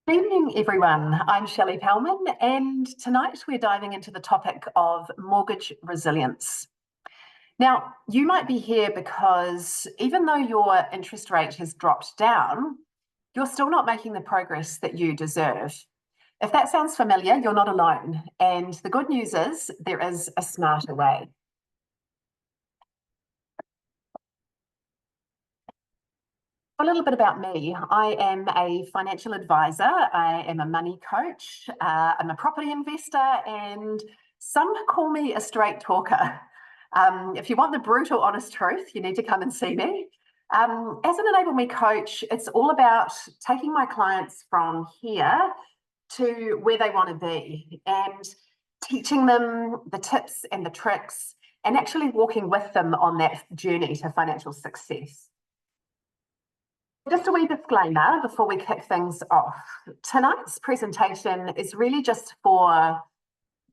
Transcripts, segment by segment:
Good evening, everyone. I'm Shelley Palman, and tonight we're diving into the topic of mortgage resilience. Now, you might be here because even though your interest rate has dropped down, you're still not making the progress that you deserve. If that sounds familiar, you're not alone. And the good news is there is a smarter way. A little bit about me. I am a financial advisor. I am a money coach. I'm a property investor, and some call me a straight talker. If you want the brutal, honest truth, you need to come and see me. As an Enable Me coach, it's all about taking my clients from here to where they want to be and teaching them the tips and the tricks and actually walking with them on that journey to financial success. Just a wee disclaimer before we kick things off. Tonight's presentation is really just for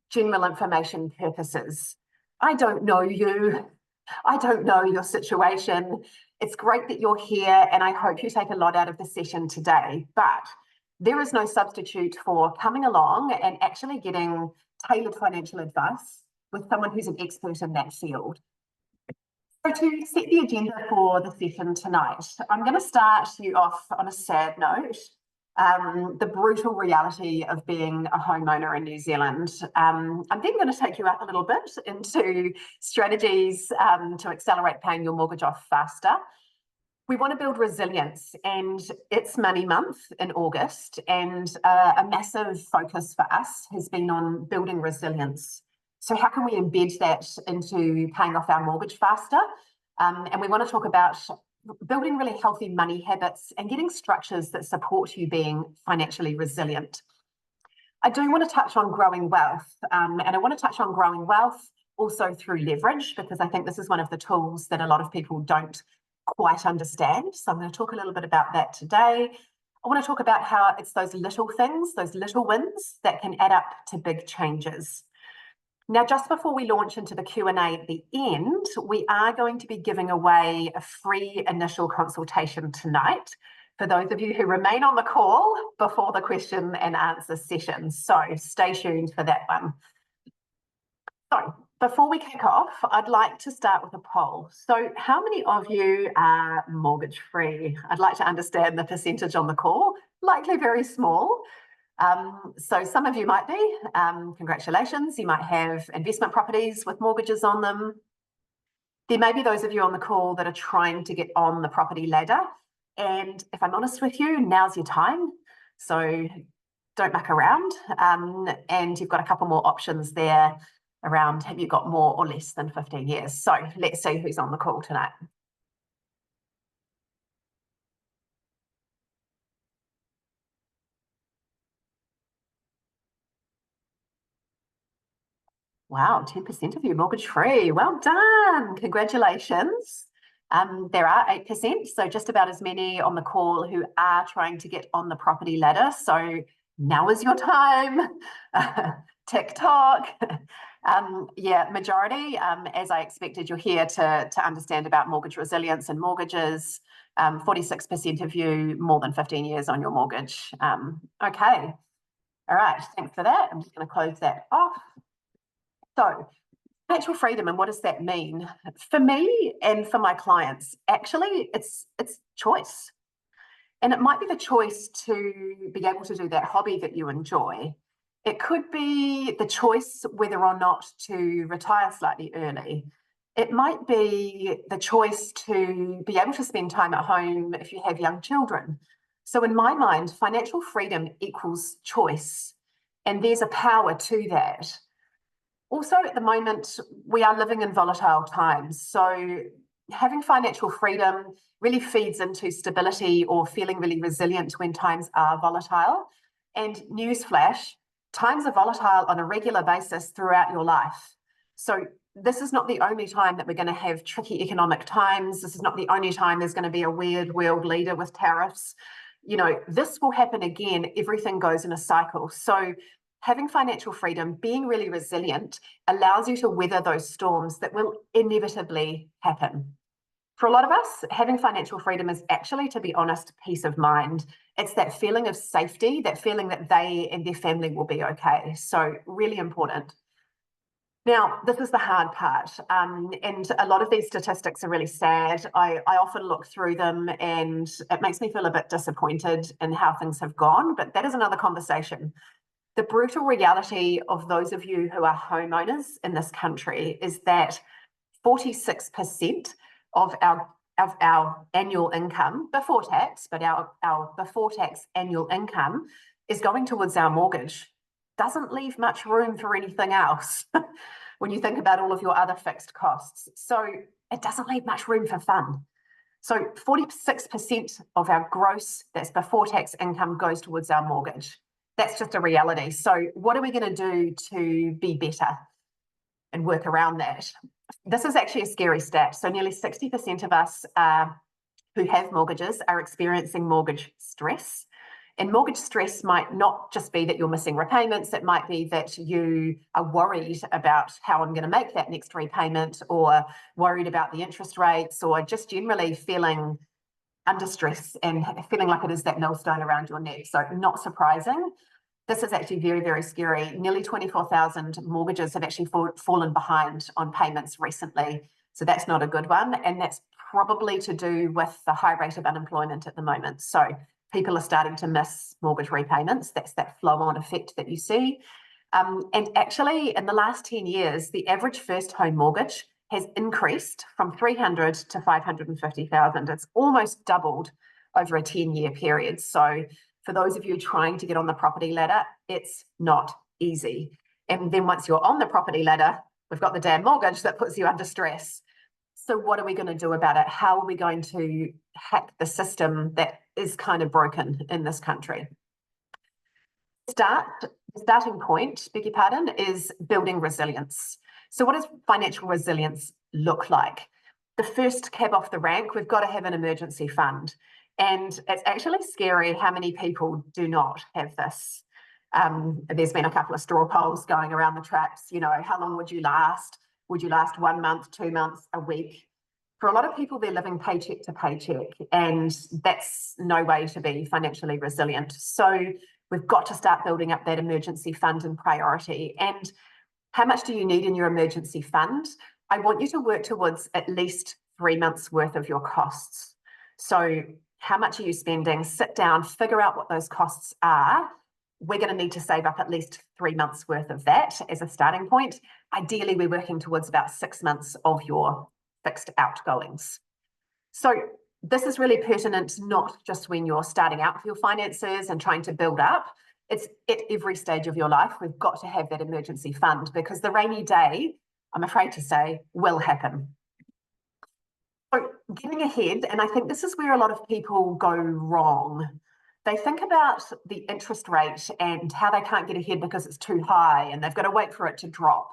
general information purposes. I don't know you. I don't know your situation. It's great that you're here, and I hope you take a lot out of the session today. But there is no substitute for coming along and actually getting tailored financial advice with someone who's an expert in that field. So to set the agenda for the session tonight, I'm going to start you off on a sad note, the brutal reality of being a homeowner in New Zealand. I'm then going to take you up a little bit into strategies to accelerate paying your mortgage off faster. We want to build resilience, and it's Money Month in August, and a massive focus for us has been on building resilience. So how can we embed that into paying off our mortgage faster? And we want to talk about building really healthy money habits and getting structures that support you being financially resilient. I do want to touch on growing wealth, and I want to touch on growing wealth also through leverage, because I think this is one of the tools that a lot of people don't quite understand. So I'm going to talk a little bit about that today. I want to talk about how it's those little things, those little wins that can add up to big changes. Now, just before we launch into the Q&A at the end, we are going to be giving away a free initial consultation tonight for those of you who remain on the call before the question and answer session. So stay tuned for that one. So before we kick off, I'd like to start with a poll. So how many of you are mortgage free? I'd like to understand the percentage on the call, likely very small. So some of you might be, congratulations, you might have investment properties with mortgages on them. There may be those of you on the call that are trying to get on the property ladder. And if I'm honest with you, now's your time. So don't muck around. And you've got a couple more options there around, have you got more or less than 15 years? So let's see who's on the call tonight. Wow, 10% of you mortgage free. Well done. Congratulations. There are 8%, so just about as many on the call who are trying to get on the property ladder. So now is your time. TikTok. Yeah, majority, as I expected, you're here to understand about mortgage resilience and mortgages. 46% of you, more than 15 years on your mortgage. Okay. All right, thanks for that. I'm just going to close that off. So, financial freedom, and what does that mean? For me and for my clients, actually, it's choice. And it might be the choice to be able to do that hobby that you enjoy. It could be the choice whether or not to retire slightly early. It might be the choice to be able to spend time at home if you have young children. So in my mind, financial freedom equals choice. And there's a power to that. Also, at the moment, we are living in volatile times. So having financial freedom really feeds into stability or feeling really resilient when times are volatile. And newsflash, times are volatile on a regular basis throughout your life. So this is not the only time that we're going to have tricky economic times. This is not the only time there's going to be a weird world leader with tariffs. You know, this will happen again. Everything goes in a cycle. So having financial freedom, being really resilient, allows you to weather those storms that will inevitably happen. For a lot of us, having financial freedom is actually, to be honest, peace of mind. It's that feeling of safety, that feeling that they and their family will be okay. So, really important. Now, this is the hard part. And a lot of these statistics are really sad. I often look through them and it makes me feel a bit disappointed in how things have gone, but that is another conversation. The brutal reality of those of you who are homeowners in this country is that 46% of our annual income before tax, but our before tax annual income is going towards our mortgage. Doesn't leave much room for anything else when you think about all of your other fixed costs. So it doesn't leave much room for fun. So 46% of our gross, that's before tax income, goes towards our mortgage. That's just a reality. So what are we going to do to be better and work around that? This is actually a scary stat. So nearly 60% of us who have mortgages are experiencing mortgage stress. And mortgage stress might not just be that you're missing repayments. It might be that you are worried about how I'm going to make that next repayment, or worried about the interest rates, or just generally feeling under stress and feeling like it is that millstone around your neck. So not surprising. This is actually very, very scary. Nearly 24,000 mortgages have actually fallen behind on payments recently. So that's not a good one. And that's probably to do with the high rate of unemployment at the moment. So people are starting to miss mortgage repayments. That's that flow-on effect that you see. And actually, in the last 10 years, the average first home mortgage has increased from 300 to 550,000. It's almost doubled over a 10-year period. So for those of you trying to get on the property ladder, it's not easy. And then once you're on the property ladder, we've got the damn mortgage that puts you under stress. So what are we going to do about it? How are we going to hack the system that is kind of broken in this country? The starting point, beg your pardon, is building resilience. So what does financial resilience look like? The first cab off the rank, we've got to have an emergency fund. And it's actually scary how many people do not have this. There's been a couple of straw polls going around the traps. You know, how long would you last? Would you last 1 month, 2 months, a week? For a lot of people, they're living paycheck to paycheck, and that's no way to be financially resilient. So we've got to start building up that emergency fund and priority. And how much do you need in your emergency fund? I want you to work towards at least 3 months worth of your costs. So how much are you spending? Sit down, figure out what those costs are. We're going to need to save up at least 3 months worth of that as a starting point. Ideally, we're working towards about 6 months of your fixed outgoings. So this is really pertinent, not just when you're starting out with your finances and trying to build up. It's at every stage of your life. We've got to have that emergency fund, because the rainy day, I'm afraid to say, will happen. So getting ahead, and I think this is where a lot of people go wrong. They think about the interest rate and how they can't get ahead because it's too high and they've got to wait for it to drop.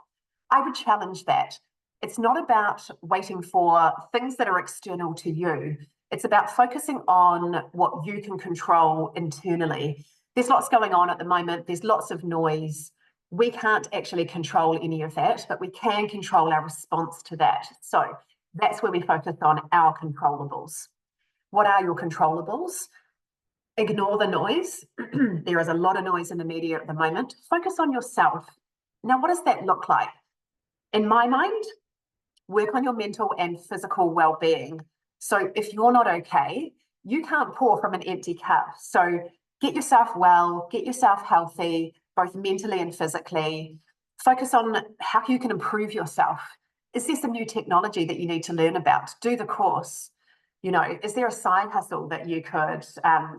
I would challenge that. It's not about waiting for things that are external to you. It's about focusing on what you can control internally. There's lots going on at the moment. There's lots of noise. We can't actually control any of that, but we can control our response to that. So that's where we focus on our controllables. What are your controllables? Ignore the noise. There is a lot of noise in the media at the moment. Focus on yourself. Now, what does that look like? In my mind, work on your mental and physical well-being. So if you're not okay, you can't pour from an empty cup. So get yourself well, get yourself healthy, both mentally and physically. Focus on how you can improve yourself. Is there some new technology that you need to learn about? Do the course. You know, is there a side hustle that you could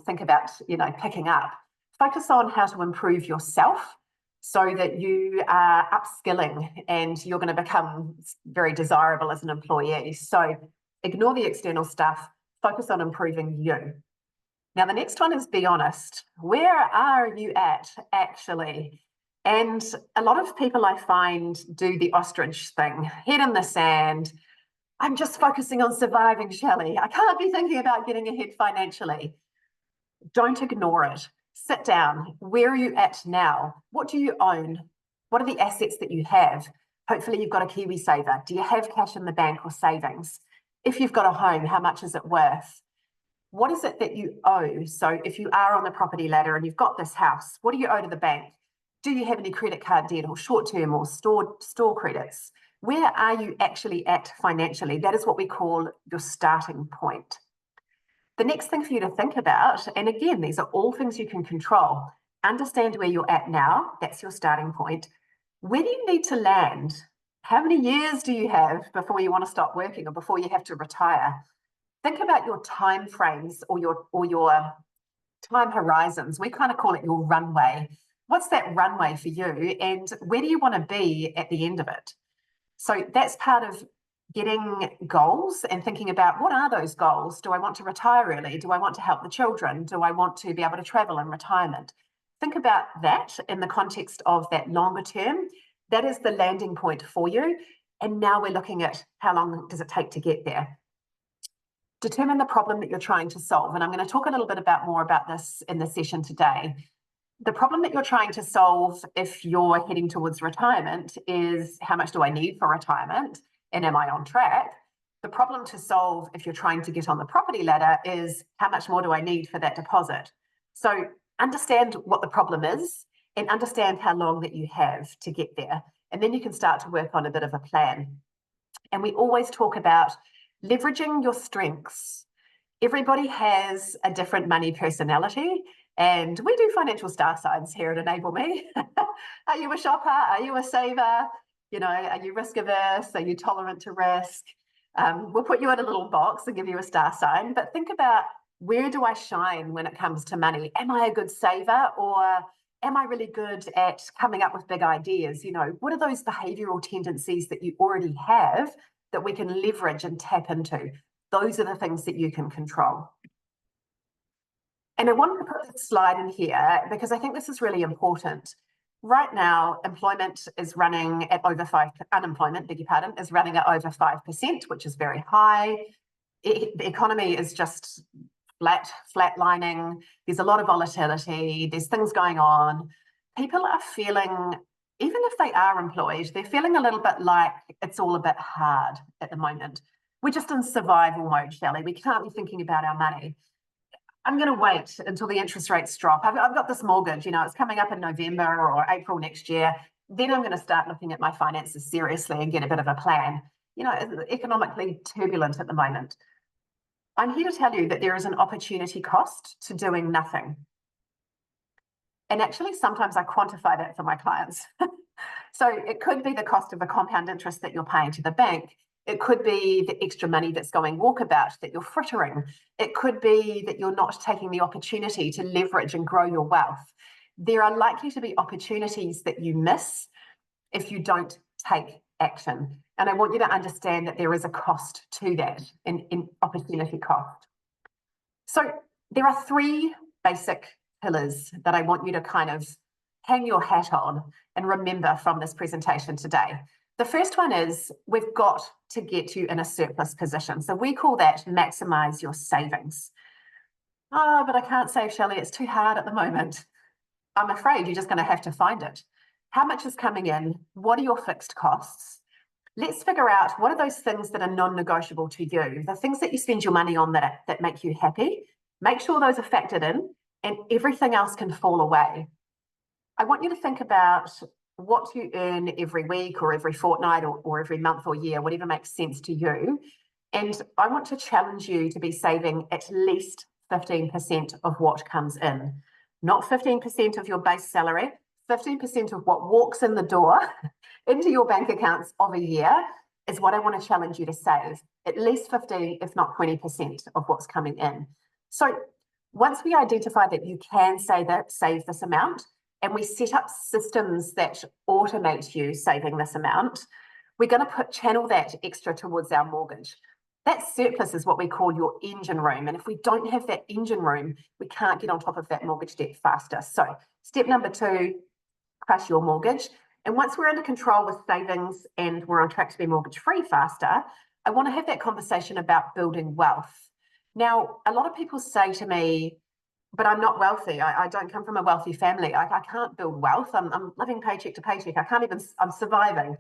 think about, picking up? Focus on how to improve yourself so that you are upskilling and you're going to become very desirable as an employee. So ignore the external stuff, focus on improving you. Now, the next one is be honest. Where are you at, actually? And a lot of people I find do the ostrich thing, head in the sand. I'm just focusing on surviving, Shelley. I can't be thinking about getting ahead financially. Don't ignore it. Sit down. Where are you at now? What do you own? What are the assets that you have? Hopefully you've got a KiwiSaver. Do you have cash in the bank or savings? If you've got a home, how much is it worth? What is it that you owe? So if you are on the property ladder and you've got this house, what do you owe to the bank? Do you have any credit card debt or short-term or store credits? Where are you actually at financially? That is what we call your starting point. The next thing for you to think about, and again, these are all things you can control, understand where you're at now. That's your starting point. Where do you need to land? How many years do you have before you want to stop working or before you have to retire? Think about your time frames or your time horizons. We kind of call it your runway. What's that runway for you, and where do you want to be at the end of it? So that's part of getting goals and thinking about, what are those goals? Do I want to retire early? Do I want to help the children? Do I want to be able to travel in retirement? Think about that in the context of that longer term. That is the landing point for you. And now we're looking at how long does it take to get there. Determine the problem that you're trying to solve. And I'm going to talk a little bit more about this in the session today. The problem that you're trying to solve if you're heading towards retirement is, how much do I need for retirement? And am I on track? The problem to solve if you're trying to get on the property ladder is, how much more do I need for that deposit? So understand what the problem is and understand how long that you have to get there. And then you can start to work on a bit of a plan. And we always talk about leveraging your strengths. Everybody has a different money personality, and we do financial star signs here at Enable Me. Are you a shopper? Are you a saver? You know, are you risk averse? Are you tolerant to risk? We'll put you in a little box and give you a star sign, but think about, where do I shine when it comes to money? Am I a good saver, or am I really good at coming up with big ideas? You know, what are those behavioral tendencies that you already have that we can leverage and tap into? Those are the things that you can control. And I wanted to put this slide in here because I think this is really important. Right now, unemployment is running at over 5%, which is very high. The economy is just flatlining. There's a lot of volatility. There's things going on. People are feeling, even if they are employed, they're feeling a little bit like it's all a bit hard at the moment. We're just in survival mode, Shelley. We can't be thinking about our money. I'm going to wait until the interest rates drop. I've got this mortgage, you know, it's coming up in November or April next year. Then I'm going to start looking at my finances seriously and get a bit of a plan. You know, it's economically turbulent at the moment. I'm here to tell you that there is an opportunity cost to doing nothing. And actually, sometimes I quantify that for my clients. So it could be the cost of a compound interest that you're paying to the bank. It could be the extra money that's going walkabout that you're frittering. It could be that you're not taking the opportunity to leverage and grow your wealth. There are likely to be opportunities that you miss if you don't take action. And I want you to understand that there is a cost to that, in opportunity cost. So there are three basic pillars that I want you to kind of hang your hat on and remember from this presentation today. The first one is, we've got to get you in a surplus position. So we call that maximize your savings. Oh, but I can't save, Shelley. It's too hard at the moment. I'm afraid you're just going to have to find it. How much is coming in? What are your fixed costs? Let's figure out, what are those things that are non-negotiable to you, the things that you spend your money on that make you happy. Make sure those are factored in, and everything else can fall away. I want you to think about what you earn every week or every fortnight or every month or year, whatever makes sense to you. And I want to challenge you to be saving at least 15% of what comes in. Not 15% of your base salary, 15% of what walks in the door into your bank accounts of a year is what I want to challenge you to save. At least 15, if not 20% of what's coming in. So once we identify that you can save this amount, and we set up systems that automate you saving this amount, we're going to channel that extra towards our mortgage. That surplus is what we call your engine room. And if we don't have that engine room, we can't get on top of that mortgage debt faster. So step number 2, crush your mortgage. And once we're under control with savings and we're on track to be mortgage free faster, I want to have that conversation about building wealth. Now, a lot of people say to me, but I'm not wealthy. I don't come from a wealthy family. I can't build wealth. I'm living paycheck to paycheck. I'm surviving.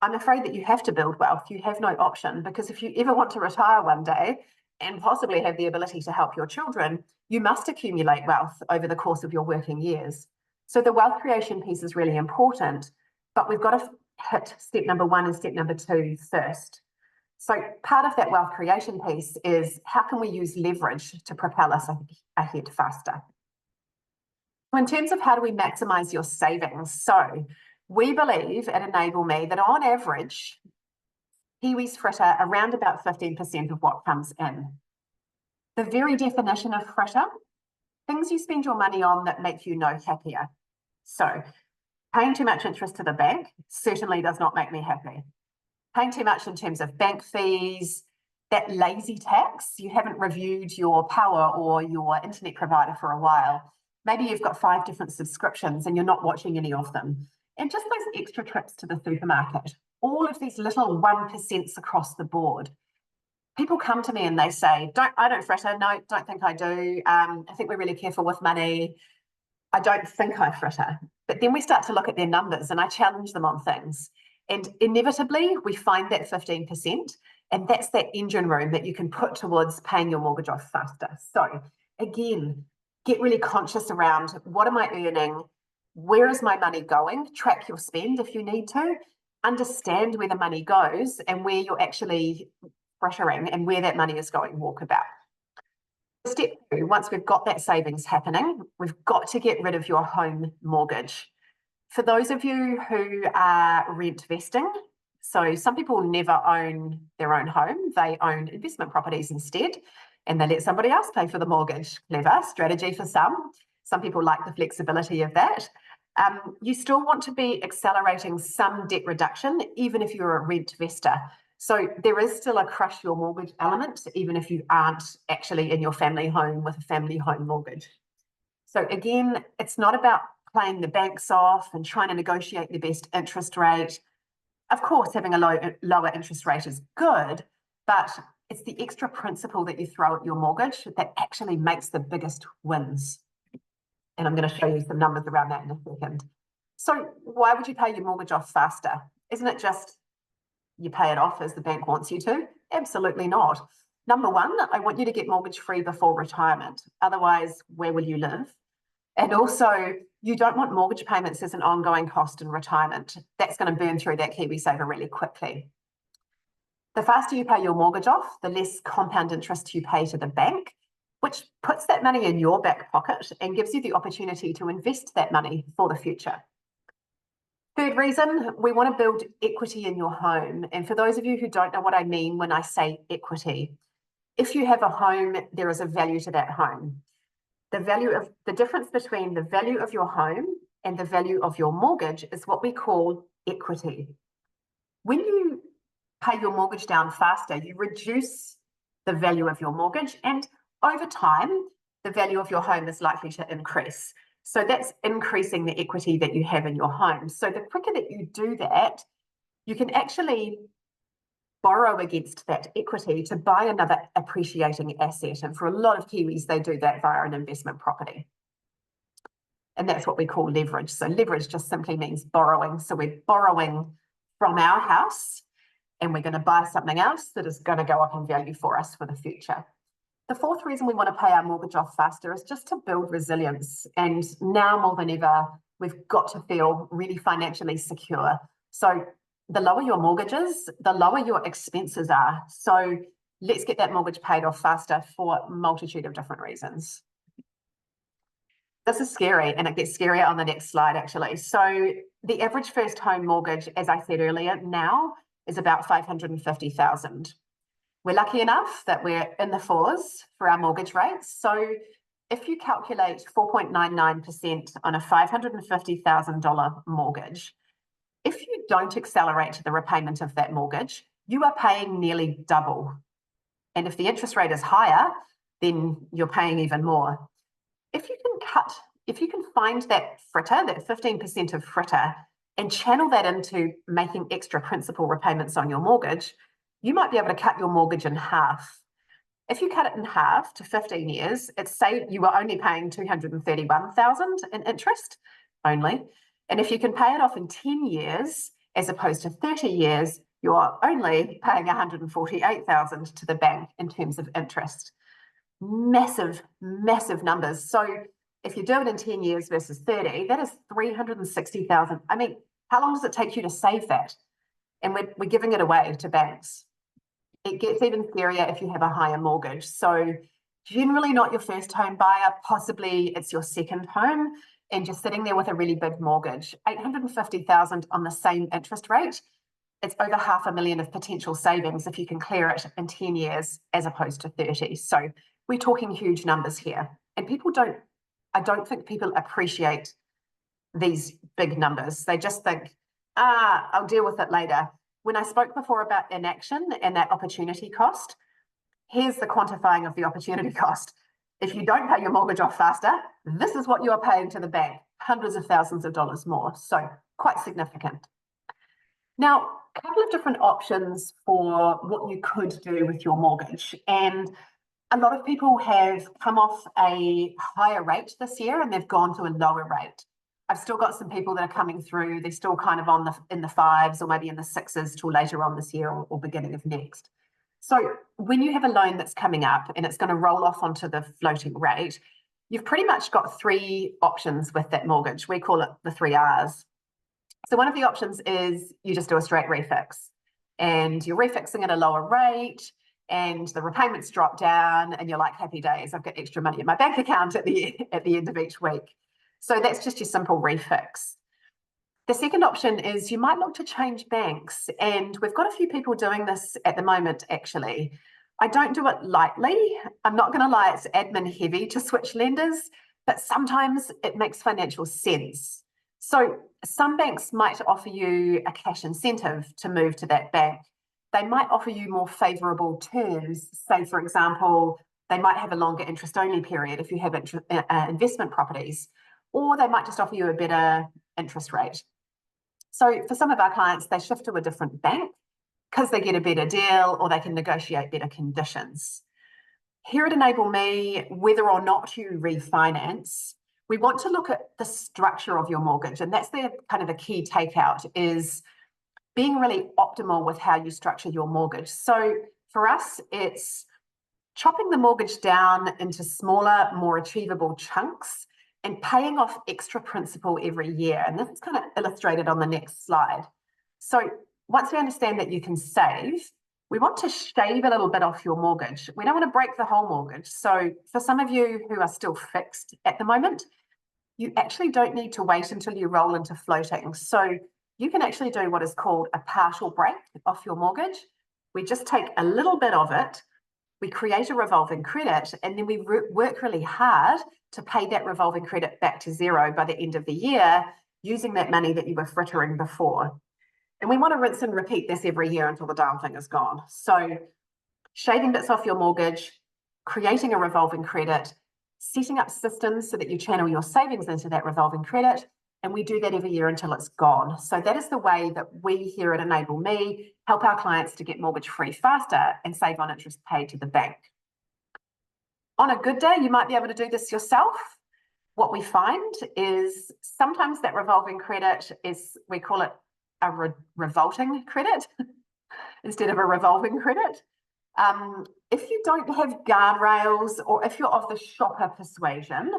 I'm afraid that you have to build wealth. You have no option, because if you ever want to retire one day and possibly have the ability to help your children, you must accumulate wealth over the course of your working years. So the wealth creation piece is really important, but we've got to hit step number 1 and step number 2 first. So part of that wealth creation piece is, how can we use leverage to propel us ahead faster? So in terms of how do we maximize your savings? So we believe at Enable Me that on average, Kiwis fritter around about 15% of what comes in. The very definition of fritter, things you spend your money on that make you no happier. So paying too much interest to the bank certainly does not make me happy. Paying too much in terms of bank fees, that lazy tax, you haven't reviewed your power or your internet provider for a while. Maybe you've got 5 different subscriptions and you're not watching any of them. And just those extra trips to the supermarket, all of these little 1% across the board. People come to me and they say, I don't fritter. No, don't think I do. I think we're really careful with money. I don't think I fritter. But then we start to look at their numbers and I challenge them on things. And inevitably, we find that 15%, and that's that engine room that you can put towards paying your mortgage off faster. So again, get really conscious around, what am I earning? Where is my money going? Track your spend if you need to. Understand where the money goes and where you're actually frittering and where that money is going walkabout. Step 2, once we've got that savings happening, we've got to get rid of your home mortgage. For those of you who are rent vesting, so some people never own their own home, they own investment properties instead, and they let somebody else pay for the mortgage. Clever strategy for some. Some people like the flexibility of that. You still want to be accelerating some debt reduction, even if you're a rent vestor. So there is still a crush your mortgage element, even if you aren't actually in your family home with a family home mortgage. So again, it's not about playing the banks off and trying to negotiate the best interest rate. Of course, having a lower interest rate is good, but it's the extra principal that you throw at your mortgage that actually makes the biggest wins. And I'm going to show you some numbers around that in a second. So why would you pay your mortgage off faster? Isn't it just you pay it off as the bank wants you to? Absolutely not. Number 1, I want you to get mortgage free before retirement. Otherwise, where will you live? And also, you don't want mortgage payments as an ongoing cost in retirement. That's going to burn through that KiwiSaver really quickly. The faster you pay your mortgage off, the less compound interest you pay to the bank, which puts that money in your back pocket and gives you the opportunity to invest that money for the future. Third reason, we want to build equity in your home. And for those of you who don't know what I mean when I say equity, if you have a home, there is a value to that home. The difference between the value of your home and the value of your mortgage is what we call equity. When you pay your mortgage down faster, you reduce the value of your mortgage, and over time, the value of your home is likely to increase. So that's increasing the equity that you have in your home. So the quicker that you do that, you can actually borrow against that equity to buy another appreciating asset. And for a lot of Kiwis, they do that via an investment property. And that's what we call leverage. So leverage just simply means borrowing. So we're borrowing from our house and we're going to buy something else that is going to go up in value for us for the future. The fourth reason we want to pay our mortgage off faster is just to build resilience. And now more than ever, we've got to feel really financially secure. So the lower your mortgage is, the lower your expenses are. So let's get that mortgage paid off faster for a multitude of different reasons. This is scary, and it gets scarier on the next slide, actually. So the average first home mortgage, as I said earlier, now is about $550,000. We're lucky enough that we're in the 4s for our mortgage rates. So if you calculate 4.99% on a $550,000 mortgage, if you don't accelerate the repayment of that mortgage, you are paying nearly double. And if the interest rate is higher, then you're paying even more. If you can find that fritter, that 15% of fritter, and channel that into making extra principal repayments on your mortgage, you might be able to cut your mortgage in half. If you cut it in half to 15 years, it's say you were only paying $231,000 in interest only. And if you can pay it off in 10 years as opposed to 30 years, you're only paying 148,000 to the bank in terms of interest. Massive, massive numbers. So if you do it in 10 years versus 30, that is 360,000. I mean, how long does it take you to save that? And we're giving it away to banks. It gets even scarier if you have a higher mortgage. So generally not your first home buyer, possibly it's your second home, and you're sitting there with a really big mortgage. 850,000 on the same interest rate. It's over $500,000 of potential savings if you can clear it in 10 years as opposed to 30. So we're talking huge numbers here. And I don't think people appreciate these big numbers. They just think, I'll deal with it later. When I spoke before about inaction and that opportunity cost, here's the quantifying of the opportunity cost. If you don't pay your mortgage off faster, this is what you are paying to the bank, hundreds of thousands of dollars more. So quite significant. Now, a couple of different options for what you could do with your mortgage. And a lot of people have come off a higher rate this year and they've gone to a lower rate. I've still got some people that are coming through. They're still kind of in the fives or maybe in the sixes till later on this year or beginning of next. So when you have a loan that's coming up and it's going to roll off onto the floating rate, you've pretty much got three options with that mortgage. We call it the 3 Rs. So one of the options is you just do a straight refix and you're refixing at a lower rate and the repayments drop down and you're like, happy days, I've got extra money in my bank account at the end of each week. So that's just your simple refix. The second option is you might look to change banks, and we've got a few people doing this at the moment, actually. I don't do it lightly. I'm not going to lie, it's admin heavy to switch lenders, but sometimes it makes financial sense. So some banks might offer you a cash incentive to move to that bank. They might offer you more favourable terms. Say, for example, they might have a longer interest-only period if you have investment properties, or they might just offer you a better interest rate. So for some of our clients, they shift to a different bank because they get a better deal or they can negotiate better conditions. Here at Enable Me, whether or not you refinance, we want to look at the structure of your mortgage. And that's the kind of the key takeout, is being really optimal with how you structure your mortgage. So for us, it's chopping the mortgage down into smaller, more achievable chunks and paying off extra principal every year. And this is kind of illustrated on the next slide. So once we understand that you can save, we want to shave a little bit off your mortgage. We don't want to break the whole mortgage. So for some of you who are still fixed at the moment, you actually don't need to wait until you roll into floating. So you can actually do what is called a partial break off your mortgage. We just take a little bit of it, we create a revolving credit, and then we work really hard to pay that revolving credit back to zero by the end of the year using that money that you were frittering before. And we want to rinse and repeat this every year until the darn thing is gone. So shaving bits off your mortgage, creating a revolving credit, setting up systems so that you channel your savings into that revolving credit, and we do that every year until it's gone. So that is the way that we here at Enable Me help our clients to get mortgage free faster and save on interest paid to the bank. On a good day, you might be able to do this yourself. What we find is sometimes that revolving credit is, we call it a revolting credit instead of a revolving credit. If you don't have guardrails or if you're of the shopper persuasion,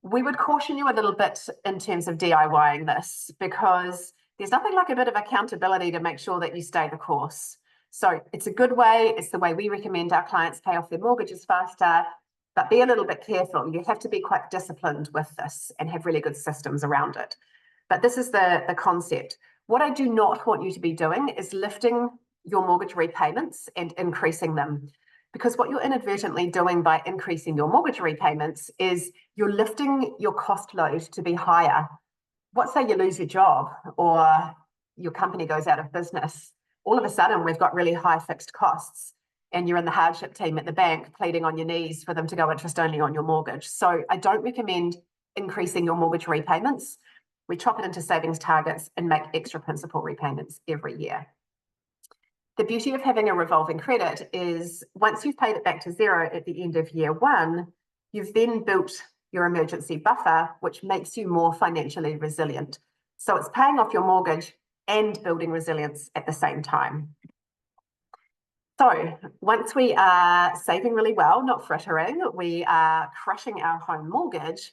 we would caution you a little bit in terms of DIYing this, because there's nothing like a bit of accountability to make sure that you stay the course. So it's a good way. It's the way we recommend our clients pay off their mortgages faster, but be a little bit careful. You have to be quite disciplined with this and have really good systems around it. But this is the concept. What I do not want you to be doing is lifting your mortgage repayments and increasing them. Because what you're inadvertently doing by increasing your mortgage repayments is you're lifting your cost load to be higher. What say you lose your job or your company goes out of business? All of a sudden, we've got really high fixed costs and you're in the hardship team at the bank pleading on your knees for them to go interest only on your mortgage. So I don't recommend increasing your mortgage repayments. We chop it into savings targets and make extra principal repayments every year. The beauty of having a revolving credit is once you've paid it back to zero at the end of year one, you've then built your emergency buffer, which makes you more financially resilient. So it's paying off your mortgage and building resilience at the same time. So once we are saving really well, not frittering, we are crushing our home mortgage,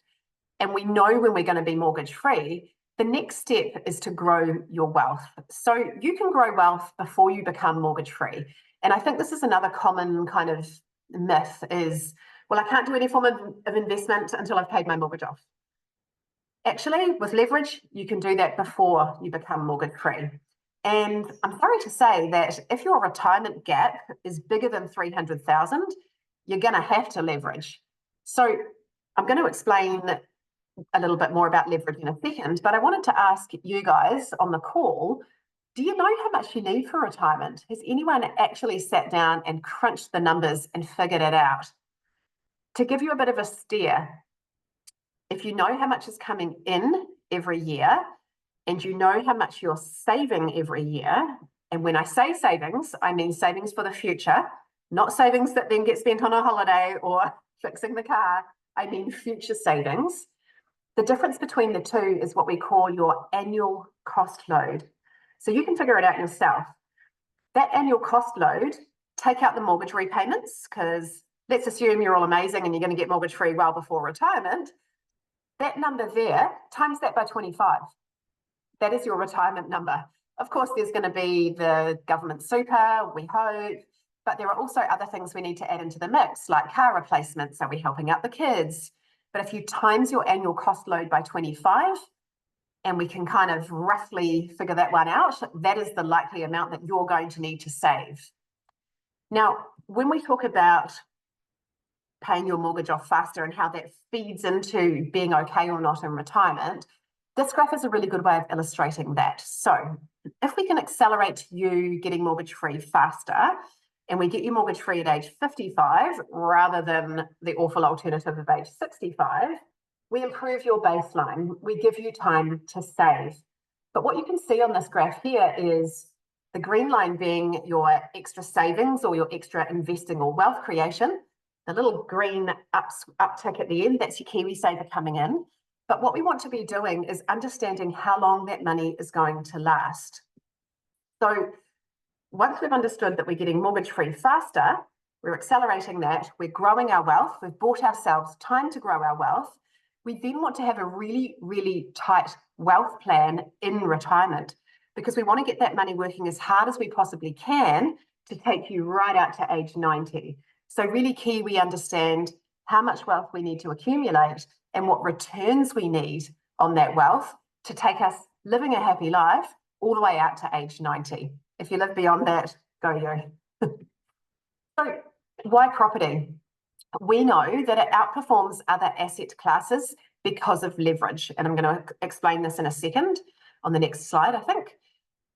and we know when we're going to be mortgage free, the next step is to grow your wealth. So you can grow wealth before you become mortgage free. And I think this is another common kind of myth is, well, I can't do any form of investment until I've paid my mortgage off. Actually, with leverage, you can do that before you become mortgage free. And I'm sorry to say that if your retirement gap is bigger than 300,000, you're going to have to leverage. So I'm going to explain a little bit more about leverage in a second, but I wanted to ask you guys on the call, do you know how much you need for retirement? Has anyone actually sat down and crunched the numbers and figured it out? To give you a bit of a steer, if you know how much is coming in every year and you know how much you're saving every year, and when I say savings, I mean savings for the future, not savings that then get spent on a holiday or fixing the car. I mean future savings. The difference between the two is what we call your annual cost load. So you can figure it out yourself. That annual cost load, take out the mortgage repayments, because let's assume you're all amazing and you're going to get mortgage free well before retirement. That number there, times that by 25. That is your retirement number. Of course, there's going to be the government super, we hope, but there are also other things we need to add into the mix, like car replacements. Are we helping out the kids? But if you times your annual cost load by 25, and we can kind of roughly figure that one out, that is the likely amount that you're going to need to save. Now, when we talk about paying your mortgage off faster and how that feeds into being okay or not in retirement, this graph is a really good way of illustrating that. So if we can accelerate you getting mortgage free faster, and we get you mortgage free at age 55 rather than the awful alternative of age 65, we improve your baseline. We give you time to save. But what you can see on this graph here is the green line being your extra savings or your extra investing or wealth creation. The little green uptick at the end, that's your KiwiSaver coming in. But what we want to be doing is understanding how long that money is going to last. So once we've understood that we're getting mortgage free faster, we're accelerating that, we're growing our wealth, we've bought ourselves time to grow our wealth, we then want to have a really, really tight wealth plan in retirement, because we want to get that money working as hard as we possibly can to take you right out to age 90. So really key, we understand how much wealth we need to accumulate and what returns we need on that wealth to take us living a happy life all the way out to age 90. If you live beyond that, go you. So why property? We know that it outperforms other asset classes because of leverage. And I'm going to explain this in a second on the next slide, I think.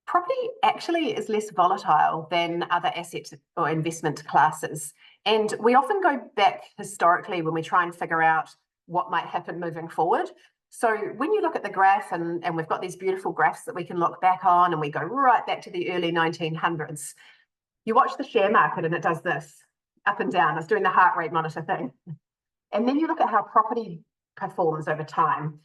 Property actually is less volatile than other asset or investment classes. And we often go back historically when we try and figure out what might happen moving forward. So when you look at the graph, and we've got these beautiful graphs that we can look back on, and we go right back to the early 1900s, you watch the share market and it does this, up and down. It's doing the heart rate monitor thing. And then you look at how property performs over time.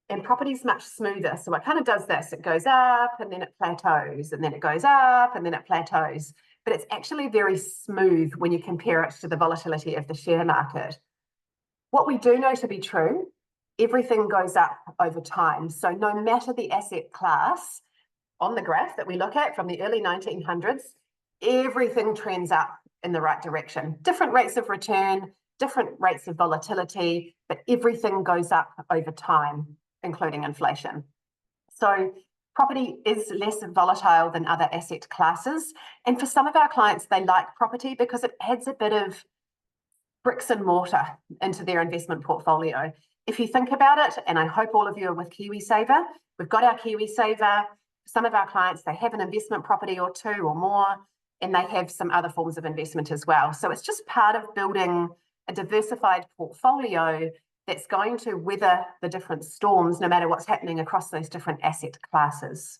And property is much smoother. So it kind of does this. It goes up and then it plateaus, and then it goes up and then it plateaus. But it's actually very smooth when you compare it to the volatility of the share market. What we do know to be true, everything goes up over time. So no matter the asset class on the graph that we look at from the early 1900s, everything trends up in the right direction. Different rates of return, different rates of volatility, but everything goes up over time, including inflation. So property is less volatile than other asset classes. And for some of our clients, they like property because it adds a bit of bricks and mortar into their investment portfolio. If you think about it, and I hope all of you are with KiwiSaver, we've got our KiwiSaver. Some of our clients, they have an investment property or two or more, and they have some other forms of investment as well. So it's just part of building a diversified portfolio that's going to weather the different storms, no matter what's happening across those different asset classes.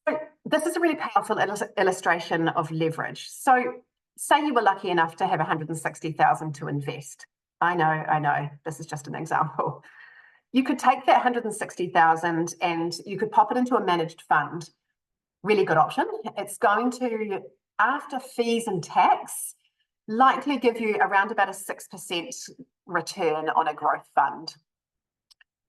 So this is a really powerful illustration of leverage. So say you were lucky enough to have 160,000 to invest. I know, this is just an example. you could take that 160,000 and you could pop it into a managed fund. Really good option. It's going to, after fees and tax, likely give you around about a 6% return on a growth fund.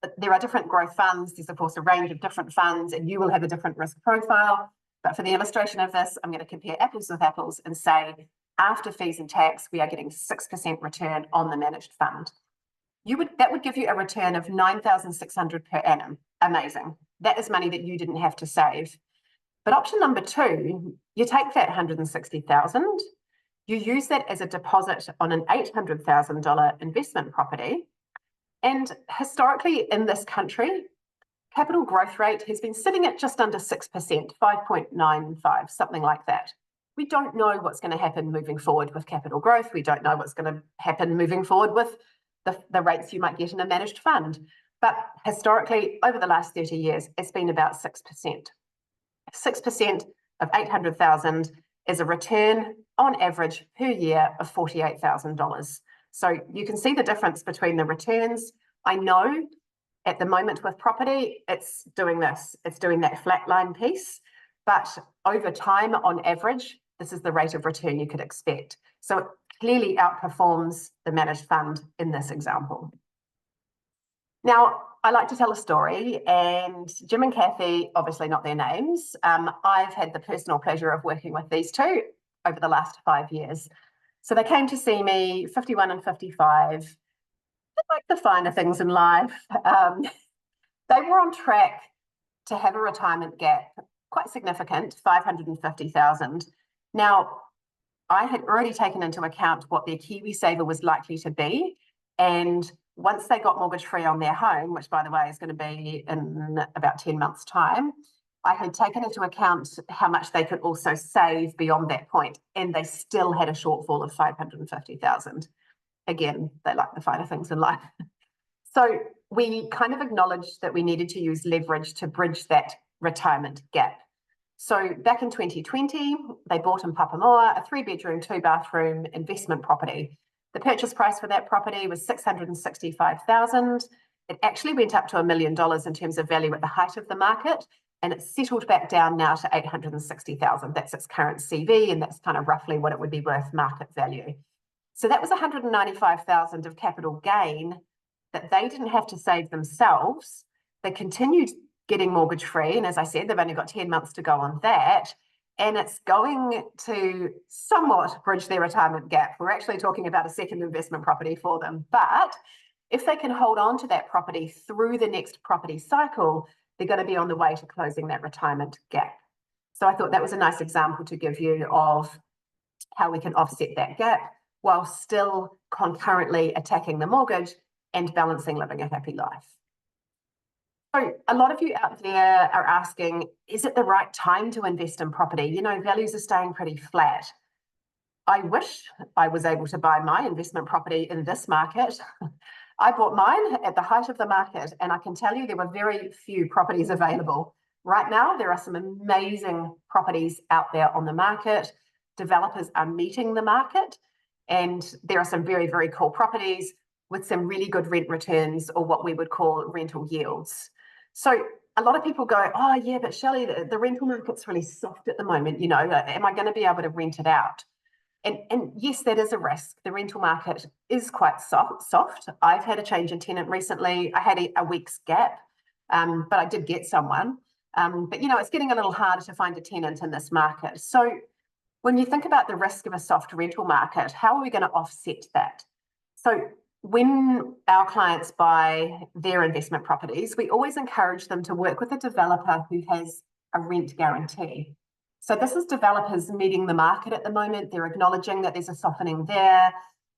But there are different growth funds. There's, of course, a range of different funds, and you will have a different risk profile. But for the illustration of this, I'm going to compare apples with apples and say, after fees and tax, we are getting 6% return on the managed fund. That would give you a return of 9,600 per annum. Amazing. That is money that you didn't have to save. But option number two, you take that 160,000, you use that as a deposit on an $800,000 investment property. And historically in this country, capital growth rate has been sitting at just under 6%, 5.95, something like that. We don't know what's going to happen moving forward with capital growth. We don't know what's going to happen moving forward with the rates you might get in a managed fund. But historically, over the last 30 years, it's been about 6%. 6% of 800,000 is a return on average per year of $48,000. So you can see the difference between the returns. I know at the moment with property, it's doing this, it's doing that flat line piece, but over time, on average, this is the rate of return you could expect. So it clearly outperforms the managed fund in this example. Now, I like to tell a story, and Jim and Kathy, obviously not their names. I've had the personal pleasure of working with these two over the last 5 years. So they came to see me, 51 and 55. They like the finer things in life. They were on track to have a retirement gap, quite significant, 550,000. Now, I had already taken into account what their KiwiSaver was likely to be, and once they got mortgage free on their home, which by the way is going to be in about 10 months' time, I had taken into account how much they could also save beyond that point, and they still had a shortfall of 550,000. Again, they like the finer things in life. So we kind of acknowledged that we needed to use leverage to bridge that retirement gap. So back in 2020, they bought in Papamoa a 3-bedroom, 2-bathroom investment property. The purchase price for that property was $665,000. It actually went up to $1 million in terms of value at the height of the market, and it's settled back down now to $860,000. That's its current CV, and that's kind of roughly what it would be worth market value. So that was $195,000 of capital gain that they didn't have to save themselves. They continued getting mortgage free, and as I said, they've only got 10 months to go on that. And it's going to somewhat bridge their retirement gap. We're actually talking about a second investment property for them. But if they can hold on to that property through the next property cycle, they're going to be on the way to closing that retirement gap. So I thought that was a nice example to give you of how we can offset that gap while still concurrently attacking the mortgage and balancing living a happy life. So a lot of you out there are asking, is it the right time to invest in property? You know, values are staying pretty flat. I wish I was able to buy my investment property in this market. I bought mine at the height of the market, and I can tell you there were very few properties available. Right now, there are some amazing properties out there on the market. Developers are meeting the market, and there are some very, very cool properties with some really good rent returns, or what we would call rental yields. So a lot of people go, oh yeah, but Shelley, the rental market's really soft at the moment. You know, am I going to be able to rent it out? And yes, that is a risk. The rental market is quite soft. I've had a change in tenant recently. I had a week's gap, but I did get someone. But you know, it's getting a little harder to find a tenant in this market. So when you think about the risk of a soft rental market, how are we going to offset that? So when our clients buy their investment properties, we always encourage them to work with a developer who has a rent guarantee. So this is developers meeting the market at the moment. They're acknowledging that there's a softening there.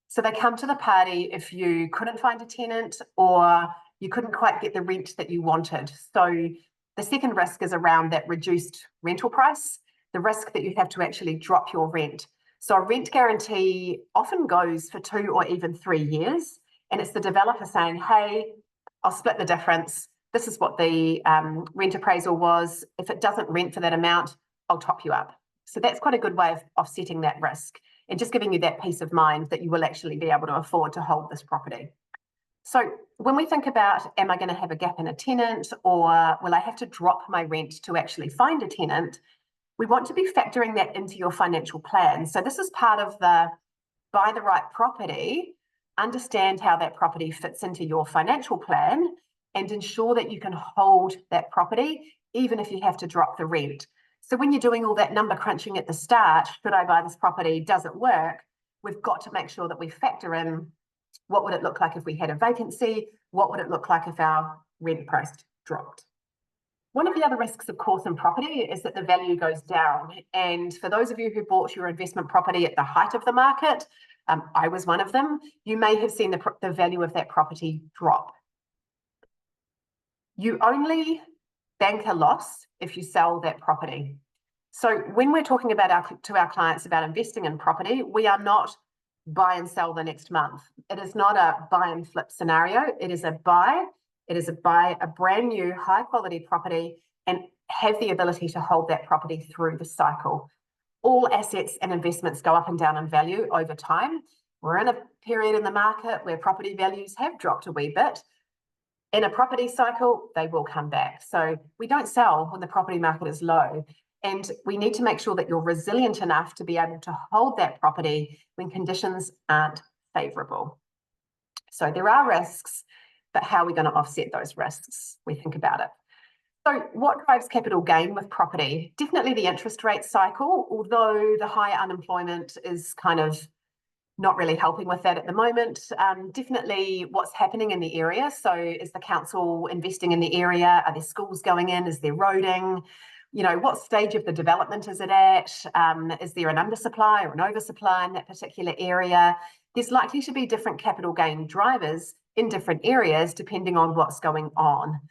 So they come to the party if you couldn't find a tenant or you couldn't quite get the rent that you wanted. So the second risk is around that reduced rental price, the risk that you have to actually drop your rent. So a rent guarantee often goes for 2 or even 3 years, and it's the developer saying, hey, I'll split the difference. This is what the rent appraisal was. If it doesn't rent for that amount, I'll top you up. So that's quite a good way of offsetting that risk and just giving you that peace of mind that you will actually be able to afford to hold this property. So when we think about, am I going to have a gap in a tenant, or will I have to drop my rent to actually find a tenant? We want to be factoring that into your financial plan. So this is part of the buy the right property, understand how that property fits into your financial plan, and ensure that you can hold that property, even if you have to drop the rent. So when you're doing all that number crunching at the start, should I buy this property? Does it work? We've got to make sure that we factor in what would it look like if we had a vacancy? What would it look like if our rent price dropped? One of the other risks, of course, in property is that the value goes down. And for those of you who bought your investment property at the height of the market, I was one of them, you may have seen the value of that property drop. You only bank a loss if you sell that property. So when we're talking about to our clients about investing in property, we are not buy and sell the next month. It is not a buy and flip scenario. It is a buy a brand new high quality property and have the ability to hold that property through the cycle. All assets and investments go up and down in value over time. We're in a period in the market where property values have dropped a wee bit. In a property cycle, they will come back. So we don't sell when the property market is low. And we need to make sure that you're resilient enough to be able to hold that property when conditions aren't favourable. So there are risks, but how are we going to offset those risks? We think about it. So what drives capital gain with property? Definitely the interest rate cycle, although the high unemployment is kind of not really helping with that at the moment. Definitely what's happening in the area. So is the council investing in the area? Are there schools going in? Is there roading? You know, what stage of the development is it at? Is there an undersupply or an oversupply in that particular area? There's likely to be different capital gain drivers in different areas depending on what's going on.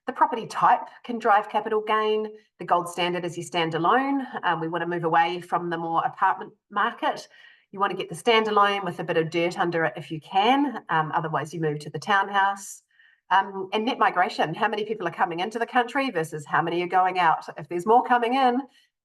The property type can drive capital gain. The gold standard is you stand alone. We want to move away from the more apartment market. You want to get the standalone with a bit of dirt under it if you can. Otherwise, you move to the townhouse. And net migration, how many people are coming into the country versus how many are going out? If there's more coming in,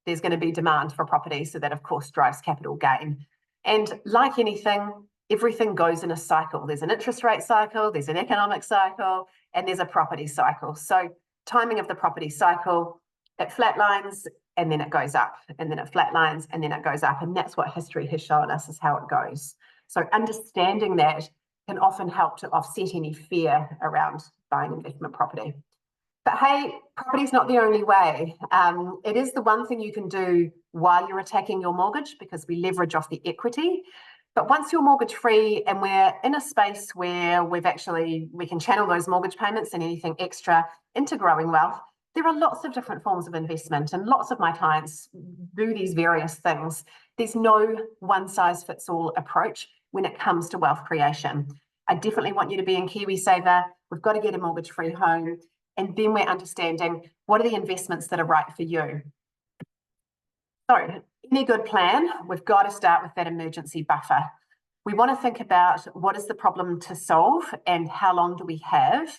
there's going to be demand for property. So that, of course, drives capital gain. And like anything, everything goes in a cycle. There's an interest rate cycle, there's an economic cycle, and there's a property cycle. So timing of the property cycle, it flatlines and then it goes up, and then it flatlines and then it goes up. And that's what history has shown us is how it goes. So understanding that can often help to offset any fear around buying investment property. But hey, property is not the only way. It is the one thing you can do while you're attacking your mortgage because we leverage off the equity. But once you're mortgage free and we're in a space where we can channel those mortgage payments and anything extra into growing wealth, there are lots of different forms of investment and lots of my clients do these various things. There's no one size fits all approach when it comes to wealth creation. I definitely want you to be in KiwiSaver. We've got to get a mortgage free home. And then we're understanding what are the investments that are right for you. So any good plan, we've got to start with that emergency buffer. We want to think about what is the problem to solve and how long do we have.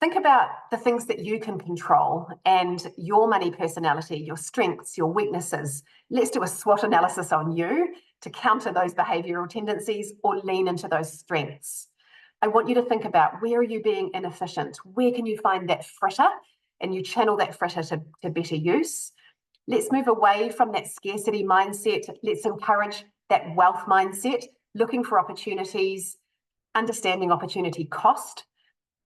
Think about the things that you can control and your money personality, your strengths, your weaknesses. Let's do a SWOT analysis on you to counter those behavioural tendencies or lean into those strengths. I want you to think about where are you being inefficient? Where can you find that fritter and you channel that fritter to better use? Let's move away from that scarcity mindset. Let's encourage that wealth mindset, looking for opportunities, understanding opportunity cost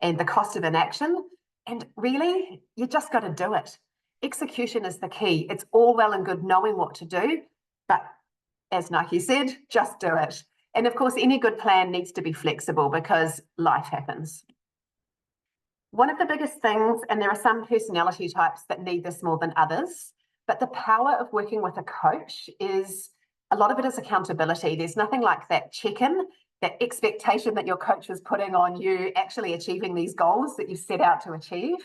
and the cost of inaction. And really, you just got to do it. Execution is the key. It's all well and good knowing what to do, but as Nike said, just do it. And of course, any good plan needs to be flexible because life happens. One of the biggest things, and there are some personality types that need this more than others, but the power of working with a coach is, a lot of it is accountability. There's nothing like that check-in, that expectation that your coach is putting on you actually achieving these goals that you set out to achieve.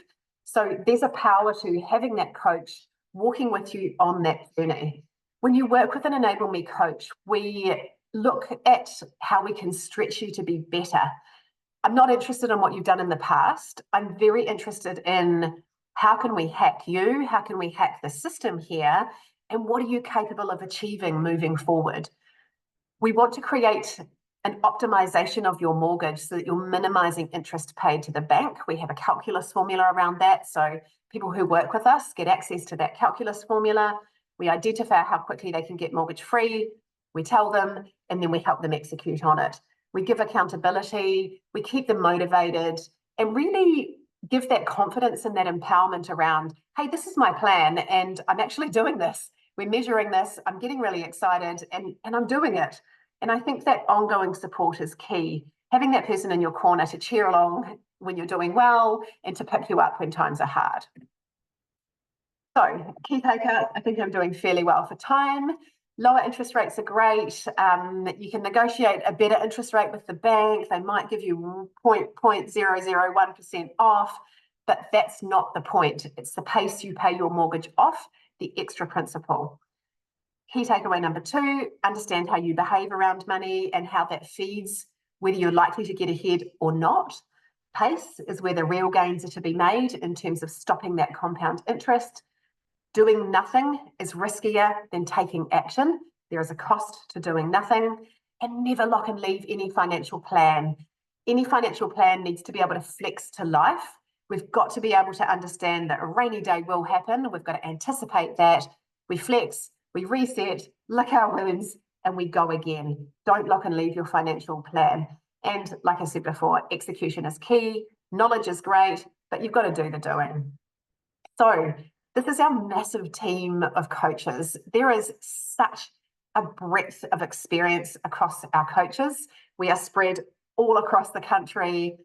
So there's a power to having that coach walking with you on that journey. When you work with an Enable Me coach, we look at how we can stretch you to be better. I'm not interested in what you've done in the past. I'm very interested in how can we hack you? How can we hack the system here? And what are you capable of achieving moving forward? We want to create an optimization of your mortgage so that you're minimizing interest paid to the bank. We have a calculus formula around that. So people who work with us get access to that calculus formula. We identify how quickly they can get mortgage free. We tell them, and then we help them execute on it. We give accountability, we keep them motivated, and really give that confidence and that empowerment around, hey, this is my plan, and I'm actually doing this. We're measuring this, I'm getting really excited, and I'm doing it. And I think that ongoing support is key. Having that person in your corner to cheer along when you're doing well and to pick you up when times are hard. So, key taker, I think I'm doing fairly well for time. Lower interest rates are great. You can negotiate a better interest rate with the bank. They might give you 0.001% off, but that's not the point. It's the pace you pay your mortgage off, the extra principal. Key takeaway number 2, understand how you behave around money and how that feeds whether you're likely to get ahead or not. Pace is where the real gains are to be made in terms of stopping that compound interest. Doing nothing is riskier than taking action. There is a cost to doing nothing, and never lock and leave any financial plan. Any financial plan needs to be able to flex to life. We've got to be able to understand that a rainy day will happen. We've got to anticipate that. We flex, we reset, lick our wounds, and we go again. Don't lock and leave your financial plan. And like I said before, execution is key. Knowledge is great, but you've got to do the doing. So this is our massive team of coaches. There is such a breadth of experience across our coaches. We are spread all across the country.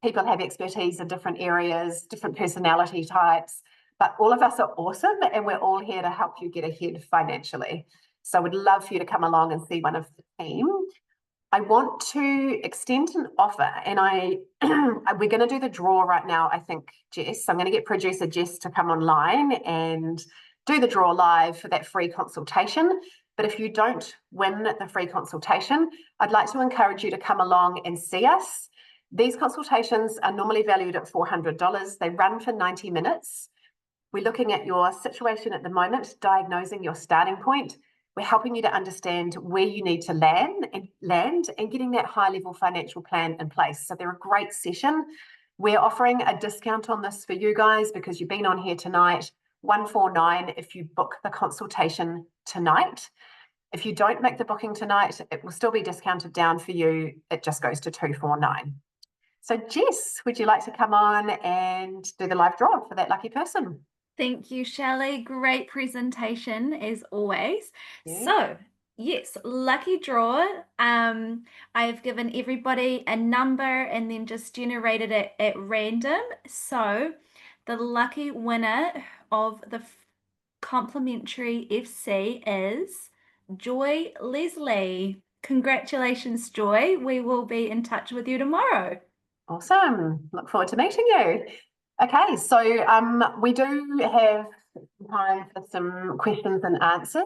People have expertise in different areas, different personality types, but all of us are awesome and we're all here to help you get ahead financially. So I would love for you to come along and see one of the team. I want to extend an offer, and we're going to do the draw right now, I think, Jess. I'm going to get producer Jess to come online and do the draw live for that free consultation. But if you don't win the free consultation, I'd like to encourage you to come along and see us. These consultations are normally valued at $400. They run for 90 minutes. We're looking at your situation at the moment, diagnosing your starting point. We're helping you to understand where you need to land and getting that high-level financial plan in place. So they're a great session. We're offering a discount on this for you guys because you've been on here tonight, $149 if you book the consultation tonight. If you don't make the booking tonight, it will still be discounted down for you. It just goes to $249. So Jess, would you like to come on and do the live draw for that lucky person? Thank you, Shelley. Great presentation as always. Yeah. So, yes, lucky draw. I've given everybody a number and then just generated it at random. So, the lucky winner of the complimentary FC is Joy Leslie. Congratulations, Joy. We will be in touch with you tomorrow. Awesome. Look forward to meeting you. Okay, so we do have time for some questions and answers.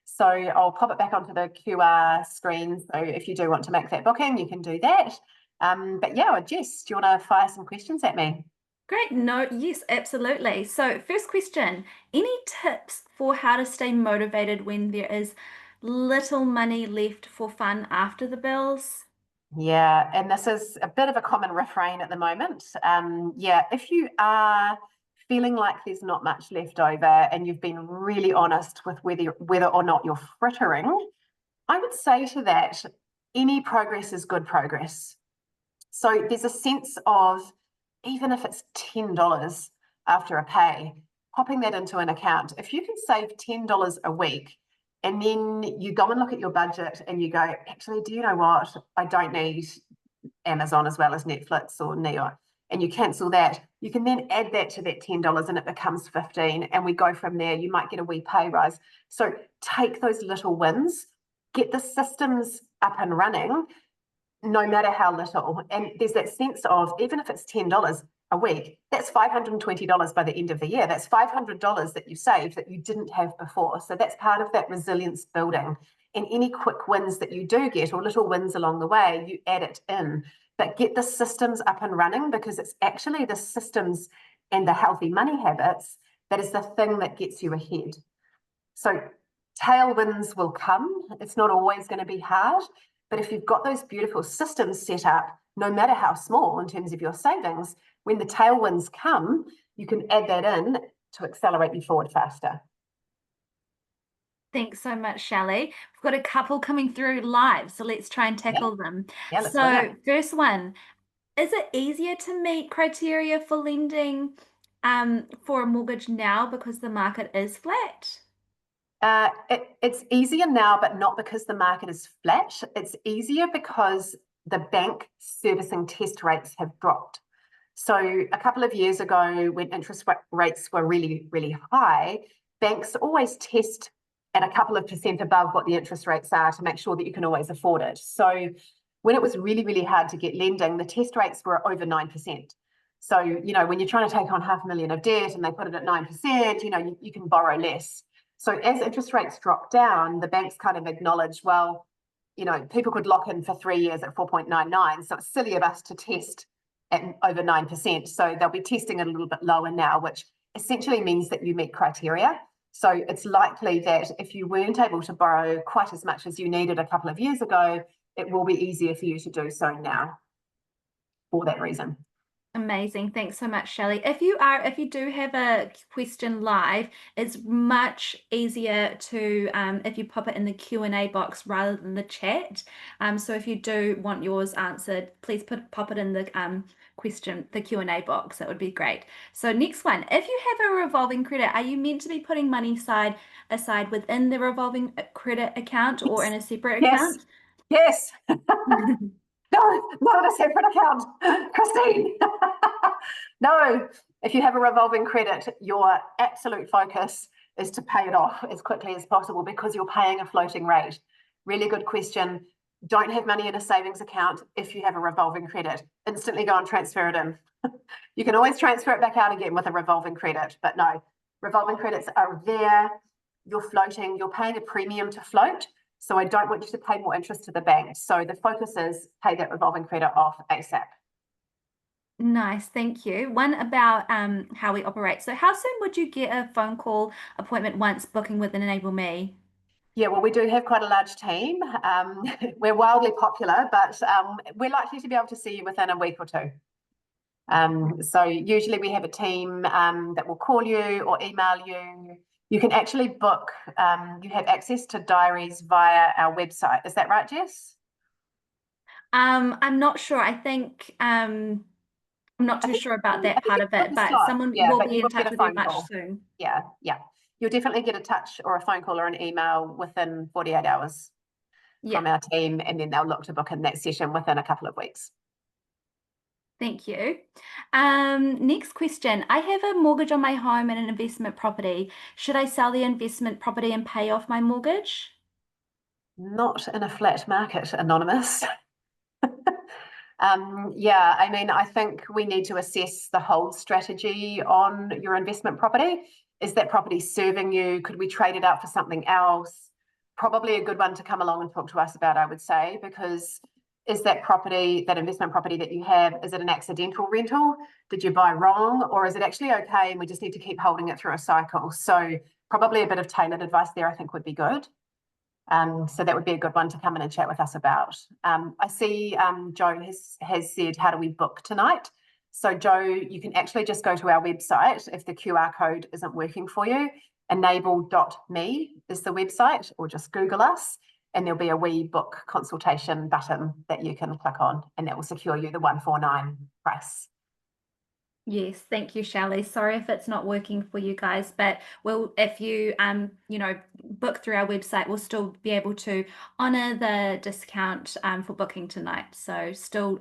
So I'll pop it back onto the QR screen. So if you do want to make that booking, you can do that. But yeah, Jess, do you want to fire some questions at me? Great. No, yes, absolutely. So first question, any tips for how to stay motivated when there is little money left for fun after the bills? Yeah, and this is a bit of a common refrain at the moment. Yeah, if you are feeling like there's not much left over and you've been really honest with whether or not you're frittering, I would say to that, any progress is good progress. So there's a sense of, even if it's $10 after a pay, popping that into an account. If you can save $10 a week, and then you go and look at your budget and you go, actually, do you know what? I don't need Amazon as well as Netflix or Neo. And you cancel that. You can then add that to that $10 and it becomes 15. And we go from there. You might get a wee pay rise. So take those little wins, get the systems up and running, no matter how little. And there's that sense of, even if it's $10 a week, that's $520 by the end of the year. That's $500 that you saved that you didn't have before. So that's part of that resilience building. And any quick wins that you do get, or little wins along the way, you add it in. But get the systems up and running, because it's actually the systems and the healthy money habits that is the thing that gets you ahead. So tailwinds will come. It's not always going to be hard. But if you've got those beautiful systems set up, no matter how small in terms of your savings, when the tailwinds come, you can add that in to accelerate you forward faster. Thanks so much, Shelley. We've got a couple coming through live, so let's try and tackle them. Yeah, let's bring So, it. first one, is it easier to meet criteria for lending for a mortgage now because the market is flat? It's easier now, but not because the market is flat. It's easier because the bank servicing test rates have dropped. So a couple of years ago, when interest rates were really, really high, banks always test at a couple of percent above what the interest rates are to make sure that you can always afford it. So when it was really, really hard to get lending, the test rates were over 9%. So, when you're trying to take on $500,000 of debt and they put it at 9%, you can borrow less. So as interest rates drop down, the banks kind of acknowledge, well, people could lock in for 3 years at 4.99. So it's silly of us to test at over 9%. So they'll be testing it a little bit lower now, which essentially means that you meet criteria. So it's likely that if you weren't able to borrow quite as much as you needed a couple of years ago, it will be easier for you to do so now for that reason. Amazing. Thanks so much, Shelley. If you do have a question live, it's much easier to if you pop it in the Q&A box rather than the chat. So if you do want yours answered, please pop it in the the Q&A box. That would be great. So next one, if you have a revolving credit, are you meant to be putting money aside within the revolving credit account or in a separate Yes. account? Yes. No, not a separate account, Christine. No, if you have a revolving credit, your absolute focus is to pay it off as quickly as possible because you're paying a floating rate. Really good question. Don't have money in a savings account if you have a revolving credit. Instantly go and transfer it in. You can always transfer it back out again with a revolving credit, but no, revolving credits are there. You're floating, you're paying a premium to float. So I don't want you to pay more interest to the bank. So the focus is pay that revolving credit off ASAP. Nice, thank you. One about how we operate. So how soon would you get a phone call appointment once booking with an Enable Me? Yeah, well, we do have quite a large team. We're wildly popular, but we're likely to be able to see you within a week or two. So usually we have a team that will call you or email you. You can actually book, you have access to diaries via our website. Is that right, Jess? I'm not sure. I think I'm not I too think, sure about I that think part you of book it, a but slot. someone Yeah, will but be you in will get touch a with you phone much call. soon. Yeah, yeah. You'll definitely get a touch or a phone call or an email within 48 hours Yeah, from our team, and then they'll look to book in that session within a couple of weeks. thank you. Next question. I have a mortgage on my home and an investment property. Should I sell the investment property and pay off my mortgage? Not in a flat market, Anonymous. Yeah, I mean, I think we need to assess the hold strategy on your investment property. Is that property serving you? Could we trade it out for something else? Probably a good one to come along and talk to us about, I would say, because is that property, that investment property that you have, is it an accidental rental? Did you buy wrong? Or is it actually okay and we just need to keep holding it through a cycle? So probably a bit of tailored advice there, I think, would be good. So that would be a good one to come in and chat with us about. I see Joe has said, how do we book tonight? So Joe, you can actually just go to our website if the QR code isn't working for you. Enable.me is the website, or just Google us, and there'll be a wee book consultation button that you can click on, and that will secure you the 149 price. Yes, thank you, Shelley. Sorry if it's not working for you guys, but if you book through our website, we'll still be able to honor the discount for booking tonight. So still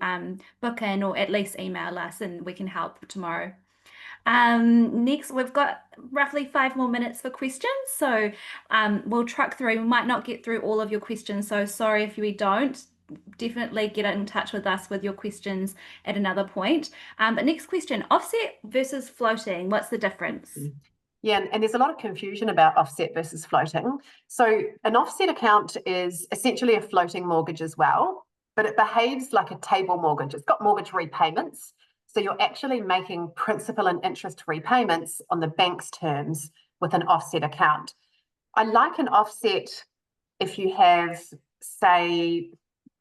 book in or at least email us and we can help tomorrow. Next, we've got roughly 5 more minutes for questions. So we'll truck through. We might not get through all of your questions, so sorry if we don't. Definitely get in touch with us with your questions at another point. But next question, offset versus floating, what's the difference? Yeah, and there's a lot of confusion about offset versus floating. So an offset account is essentially a floating mortgage as well, but it behaves like a table mortgage. It's got mortgage repayments. So you're actually making principal and interest repayments on the bank's terms with an offset account. I like an offset if you have, say,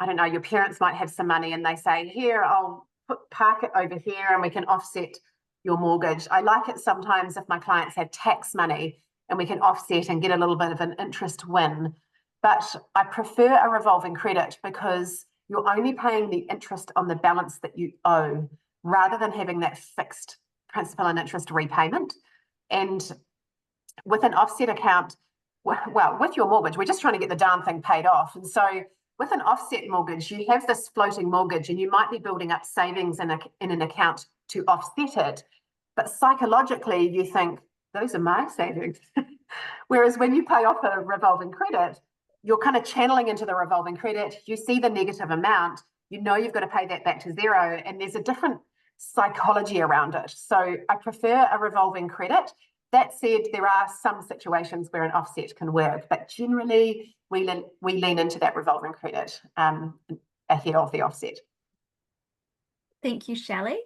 I don't know, your parents might have some money and they say, here, I'll park it over here and we can offset your mortgage. I like it sometimes if my clients have tax money and we can offset and get a little bit of an interest win. But I prefer a revolving credit because you're only paying the interest on the balance that you owe rather than having that fixed principal and interest repayment. And with an offset account, well, with your mortgage, we're just trying to get the darn thing paid off. And so with an offset mortgage, you have this floating mortgage and you might be building up savings in an account to offset it. But psychologically, you think, those are my savings. Whereas when you pay off a revolving credit, you're kind of channeling into the revolving credit. You see the negative amount, you know you've got to pay that back to zero, and there's a different psychology around it. So I prefer a revolving credit. That said, there are some situations where an offset can work, but generally we lean into that revolving credit ahead of the offset. Thank you, Shelley.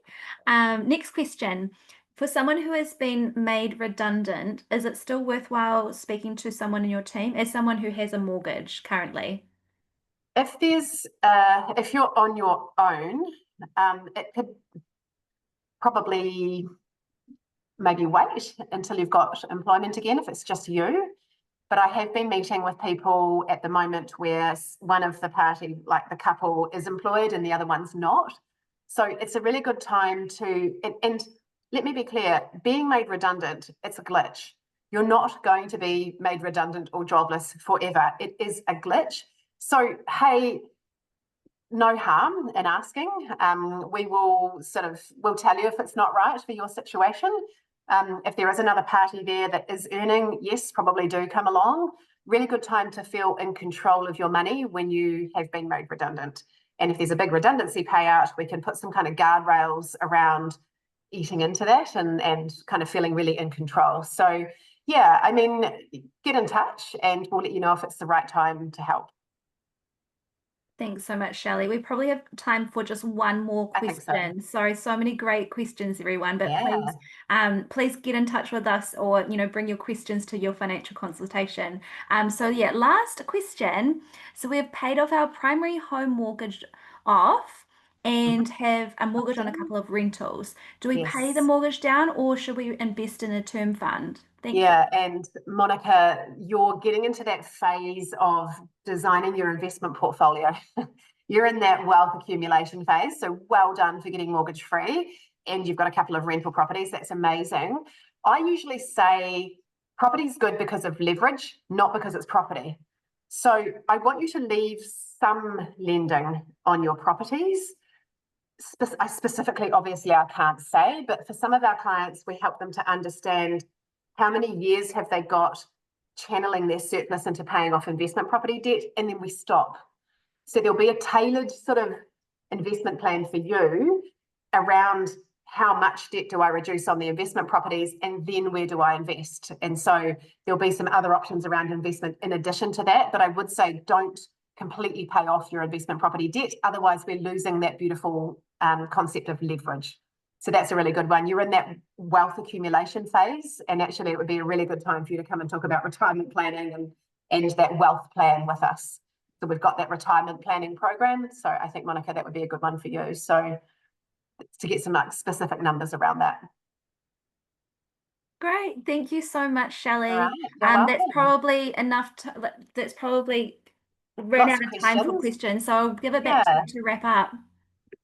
Next question. For someone who has been made redundant, is it still worthwhile speaking to someone in your team as someone who has a mortgage currently? If you're on your own, it could probably maybe wait until you've got employment again if it's just you. But I have been meeting with people at the moment where one of the party, like the couple, is employed and the other one's not. So it's a really good time to, and let me be clear, being made redundant, it's a glitch. You're not going to be made redundant or jobless forever. It is a glitch. So, hey, no harm in asking. We'll tell you if it's not right for your situation. If there is another party there that is earning, yes, probably do come along. Really good time to feel in control of your money when you have been made redundant. And if there's a big redundancy payout, we can put some kind of guardrails around eating into that and kind of feeling really in control. So yeah, I mean, get in touch and we'll let you know if it's the right time to help. Thanks so much, Shelley. We probably have time for just one more question. So many great questions, everyone. But please get in touch with us, or bring your questions to your financial consultation. Last question. So we have paid off our primary home mortgage off and have a mortgage on a couple of rentals. Do we pay the mortgage down, or should we invest in a term fund? Thank you. And Monica, you're getting into that phase of designing your investment portfolio. You're in that wealth accumulation phase, so well done for getting mortgage free, and you've got a couple of rental properties. That's amazing. I usually say property's good because of leverage, not because it's property. So I want you to leave some lending on your properties. Specifically, obviously, I can't say, but for some of our clients, we help them to understand how many years have they got channeling their surplus into paying off investment property debt, and then we stop. So there'll be a tailored sort of investment plan for you around how much debt do I reduce on the investment properties, and then where do I invest? And so there'll be some other options around investment in addition to that, but I would say don't completely pay off your investment property debt. Otherwise, we're losing that beautiful concept of leverage. So that's a really good one. You're in that wealth accumulation phase, and actually it would be a really good time for you to come and talk about retirement planning and that wealth plan with us. So we've got that retirement planning program. So I think, Monica, that would be a good one for you. So to get some specific numbers around that. Great. Thank you so much, Shelley. Right, that's probably enough. That's probably run out of time for questions. So I'll give it back to you to wrap up.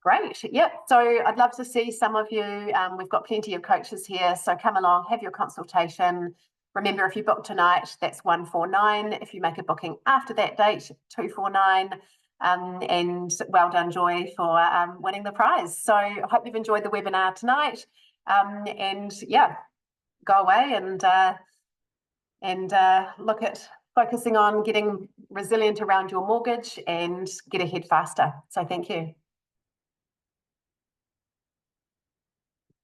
Great. Yep. So I'd love to see some of you. We've got plenty of coaches here. So come along, have your consultation. Remember, if you book tonight, that's 149. If you make a booking after that date, 249. And well done, Joy, for winning the prize. So I hope you've enjoyed the webinar tonight. Go away and look at focusing on getting resilient around your mortgage and get ahead faster. So thank you.